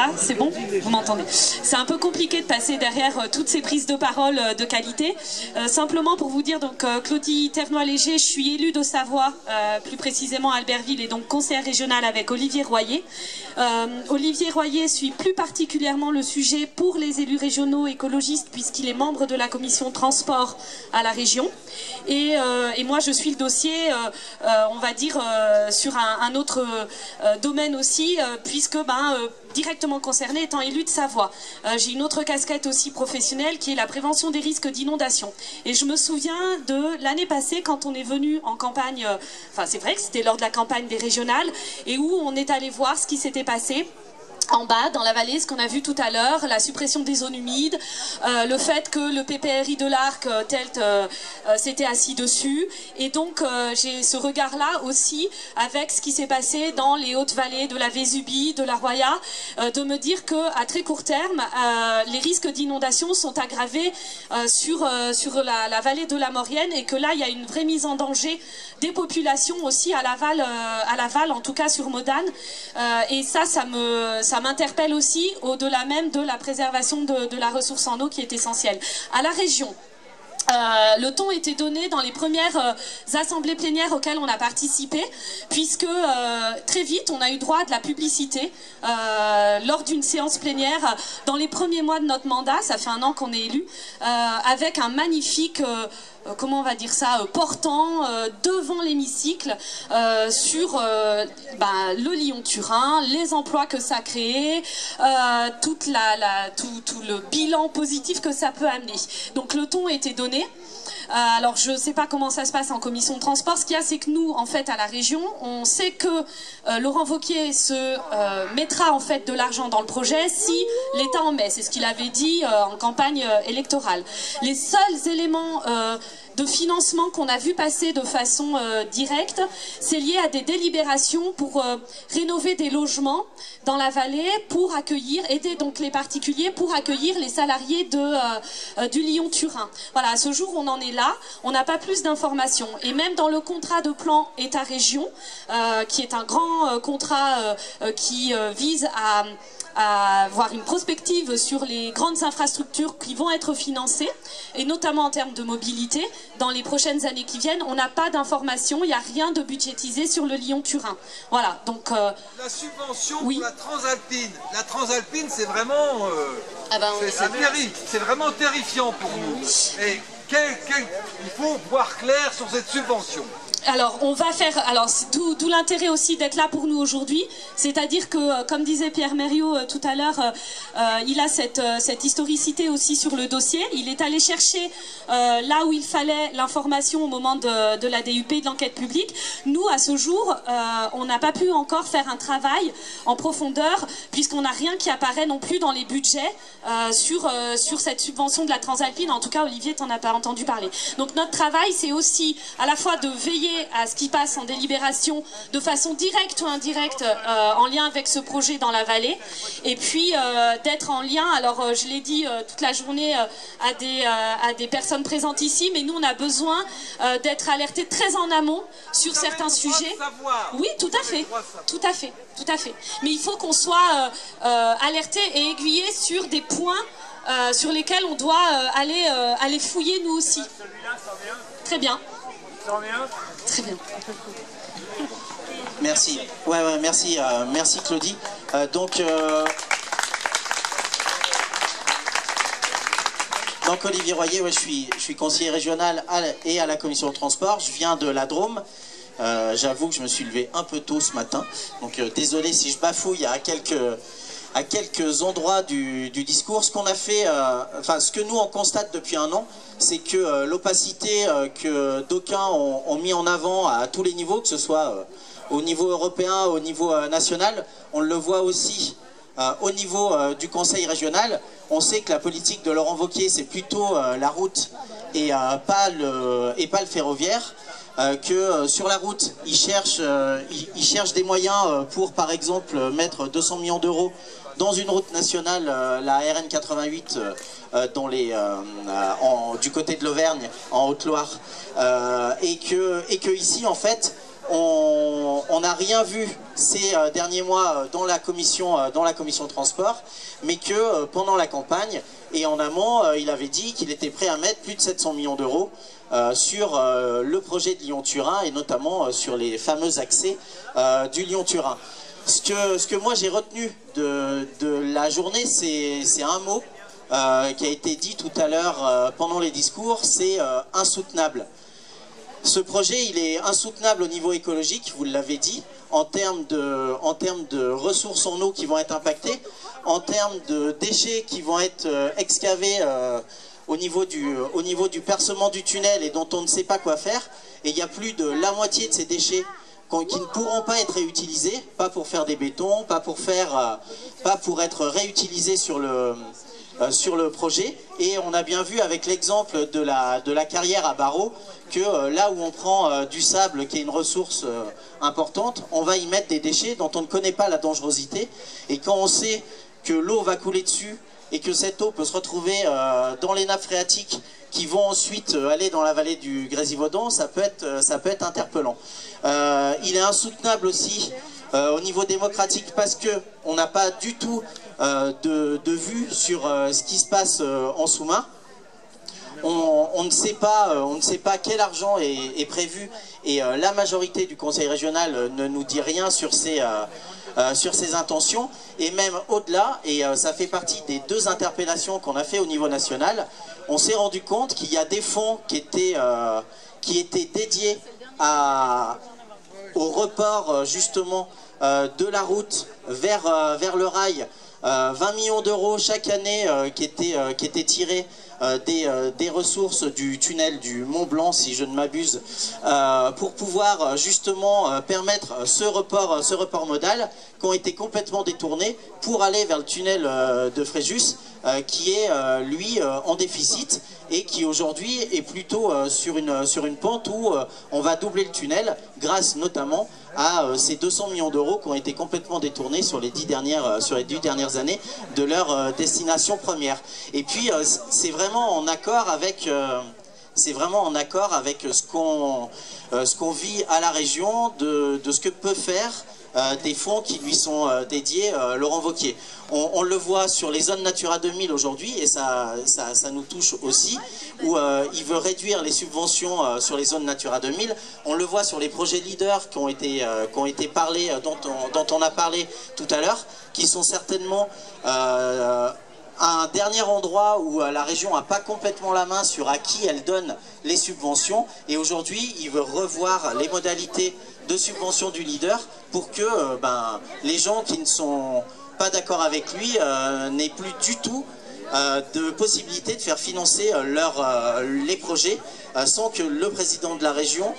Là, c'est bon? Vous m'entendez? C'est un peu compliqué de passer derrière toutes ces prises de parole de qualité. Simplement pour vous dire, donc Claudie Ternois-Léger, je suis élue de Savoie, plus précisément à Albertville, et donc conseillère régionale avec Olivier Royer. Olivier Royer suit plus particulièrement le sujet pour les élus régionaux écologistes, puisqu'il est membre de la commission transport à la région. Et moi, je suis le dossier, on va dire, sur un autre domaine aussi, puisque directement concernée étant élue de Savoie. J'ai une autre casquette aussi professionnelle qui est la prévention des risques d'inondation. Et je me souviens de l'année passée quand on est venu en campagne, enfin c'est vrai que c'était lors de la campagne des régionales, et où on est allé voir ce qui s'était passé en bas, dans la vallée, ce qu'on a vu tout à l'heure, la suppression des zones humides, le fait que le PPRI de l'Arc, TELT, s'était assis dessus. Et donc, j'ai ce regard-là aussi avec ce qui s'est passé dans les hautes vallées de la Vésubie, de la Roya, de me dire qu'à très court terme, les risques d'inondation sont aggravés sur la vallée de la Maurienne, et que là, il y a une vraie mise en danger des populations aussi à l'aval, en tout cas sur Modane. Et ça m'interpelle aussi, au-delà même de la préservation de la ressource en eau qui est essentielle. À la région, le ton était donné dans les premières assemblées plénières auxquelles on a participé, puisque très vite on a eu droit à de la publicité lors d'une séance plénière dans les premiers mois de notre mandat. Ça fait 1 an qu'on est élu, avec un magnifique comment on va dire ça, portant devant l'hémicycle sur le Lyon-Turin, les emplois que ça a créé, tout le bilan positif que ça peut amener. Donc le ton était donné. Alors je ne sais pas comment ça se passe en commission de transport. Ce qu'il y a, c'est que nous, en fait, à la région, on sait que Laurent Wauquiez se mettra en fait de l'argent dans le projet si l'État en met. C'est ce qu'il avait dit en campagne électorale. Les seuls éléments de financement qu'on a vu passer de façon directe, c'est lié à des délibérations pour rénover des logements dans la vallée, pour aider donc les particuliers pour accueillir les salariés du Lyon-Turin. Voilà, à ce jour on en est là, on n'a pas plus d'informations. Et même dans le contrat de plan État-région, qui est un grand contrat qui vise à avoir une prospective sur les grandes infrastructures qui vont être financées, et notamment en termes de mobilité, dans les prochaines années qui viennent, on n'a pas d'informations, il n'y a rien de budgétisé sur le Lyon-Turin. Voilà, donc... la subvention oui. Pour la Transalpine, c'est vraiment... c'est terrible, c'est vraiment terrifiant pour nous. Et il faut voir clair sur cette subvention. Alors, on va faire... Alors, d'où l'intérêt aussi d'être là pour nous aujourd'hui. C'est-à-dire que, comme disait Pierre Mériot tout à l'heure, il a cette historicité aussi sur le dossier. Il est allé chercher là où il fallait l'information au moment de la DUP, de l'enquête publique. Nous, à ce jour, on n'a pas pu encore faire un travail en profondeur, puisqu'on n'a rien qui apparaît non plus dans les budgets sur cette subvention de la Transalpine. En tout cas, Olivier, t'en as pas entendu parler. Donc, notre travail, c'est aussi à la fois de veiller à ce qui passe en délibération de façon directe ou indirecte en lien avec ce projet dans la vallée, et puis d'être en lien, alors je l'ai dit toute la journée à des personnes présentes ici, mais nous on a besoin d'être alertés très en amont sur certains sujets. Oui, tout à fait, tout à fait, tout à fait. Mais il faut qu'on soit alertés et aiguillés sur des points sur lesquels on doit aller fouiller nous aussi. Très bien. Très bien. Merci. Merci, merci Claudie. Donc Olivier Royer, je suis conseiller régional et à la commission de transport. Je viens de la Drôme. J'avoue que je me suis levé un peu tôt ce matin. Donc désolé si je bafouille à quelques endroits du discours. Ce qu'on a fait, ce que nous on constate depuis 1 an, c'est que l'opacité que d'aucuns ont mis en avant à tous les niveaux, que ce soit au niveau européen, au niveau national, on le voit aussi au niveau du conseil régional. On sait que la politique de Laurent Wauquiez, c'est plutôt la route et pas le ferroviaire. Que sur la route, ils cherchent des moyens pour, par exemple, mettre 200 millions d'euros dans une route nationale, la RN 88, du côté de l'Auvergne, en Haute-Loire, et que ici, en fait, on n'a rien vu ces derniers mois dans la commission transport, mais que pendant la campagne et en amont, il avait dit qu'il était prêt à mettre plus de 700 millions d'euros sur le projet de Lyon-Turin et notamment sur les fameux accès du Lyon-Turin. Ce que moi j'ai retenu de la journée, c'est un mot qui a été dit tout à l'heure pendant les discours, c'est insoutenable. Ce projet, il est insoutenable au niveau écologique, vous l'avez dit, en termes de ressources en eau qui vont être impactées, en termes de déchets qui vont être excavés au niveau du percement du tunnel et dont on ne sait pas quoi faire. Et il y a plus de la moitié de ces déchets qui ne pourront pas être réutilisés, pas pour faire des bétons, pas pour être réutilisés sur le projet. Et on a bien vu avec l'exemple de la carrière à Barreau que là où on prend du sable qui est une ressource importante, on va y mettre des déchets dont on ne connaît pas la dangerosité. Et quand on sait que l'eau va couler dessus et que cette eau peut se retrouver dans les nappes phréatiques qui vont ensuite aller dans la vallée du Grésivaudan, ça peut être interpellant. Il est insoutenable aussi au niveau démocratique parce qu'on n'a pas du tout de vue sur ce qui se passe en sous-main. On ne sait pas quel argent est prévu et la majorité du conseil régional ne nous dit rien sur ses intentions et même au-delà, et ça fait partie des 2 interpellations qu'on a fait au niveau national, on s'est rendu compte qu'il y a des fonds qui étaient dédiés au report justement de la route vers le rail, 20 millions d'euros chaque année qui étaient tirés des ressources du tunnel du Mont Blanc, si je ne m'abuse, pour pouvoir justement permettre ce report modal, qui ont été complètement détournés pour aller vers le tunnel de Fréjus, qui est lui en déficit et qui aujourd'hui est plutôt sur une pente où on va doubler le tunnel grâce notamment à ces 200 millions d'euros qui ont été complètement détournés sur les 10 dernières années de leur destination première. Et puis c'est vraiment en accord avec ce qu'on vit à la région, de ce que peut faire des fonds qui lui sont dédiés, Laurent Wauquiez. On le voit sur les zones Natura 2000 aujourd'hui, et ça nous touche aussi, où il veut réduire les subventions sur les zones Natura 2000. On le voit sur les projets leaders qui ont été parlés, dont on a parlé tout à l'heure, qui sont certainement un dernier endroit où la région n'a pas complètement la main sur à qui elle donne les subventions. Et aujourd'hui, il veut revoir les modalités de subvention du leader pour que les gens qui ne sont pas d'accord avec lui n'aient plus du tout de possibilité de faire financer les projets sans que le président de la région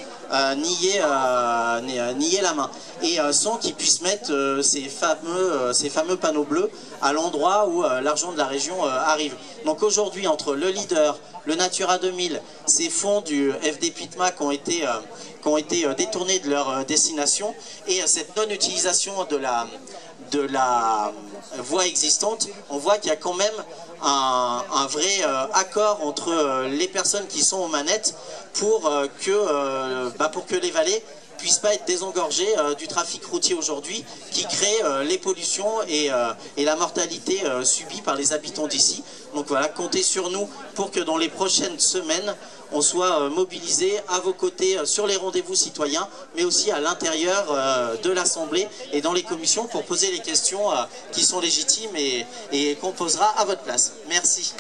n'y ait la main, et sans qu'il puisse mettre ces fameux panneaux bleus à l'endroit où l'argent de la région arrive. Donc aujourd'hui, entre le leader, le Natura 2000, ces fonds du FDPITMA qui ont été détournés de leur destination, et cette non-utilisation de la voie existante, on voit qu'il y a quand même un vrai accord entre les personnes qui sont aux manettes pour que les vallées puissent pas être désengorgées du trafic routier aujourd'hui, qui crée les pollutions et la mortalité subie par les habitants d'ici. Donc voilà, comptez sur nous pour que dans les prochaines semaines, on soit mobilisés à vos côtés sur les rendez-vous citoyens, mais aussi à l'intérieur de l'Assemblée et dans les commissions pour poser les questions qui sont légitimes et qu'on posera à votre place. Merci.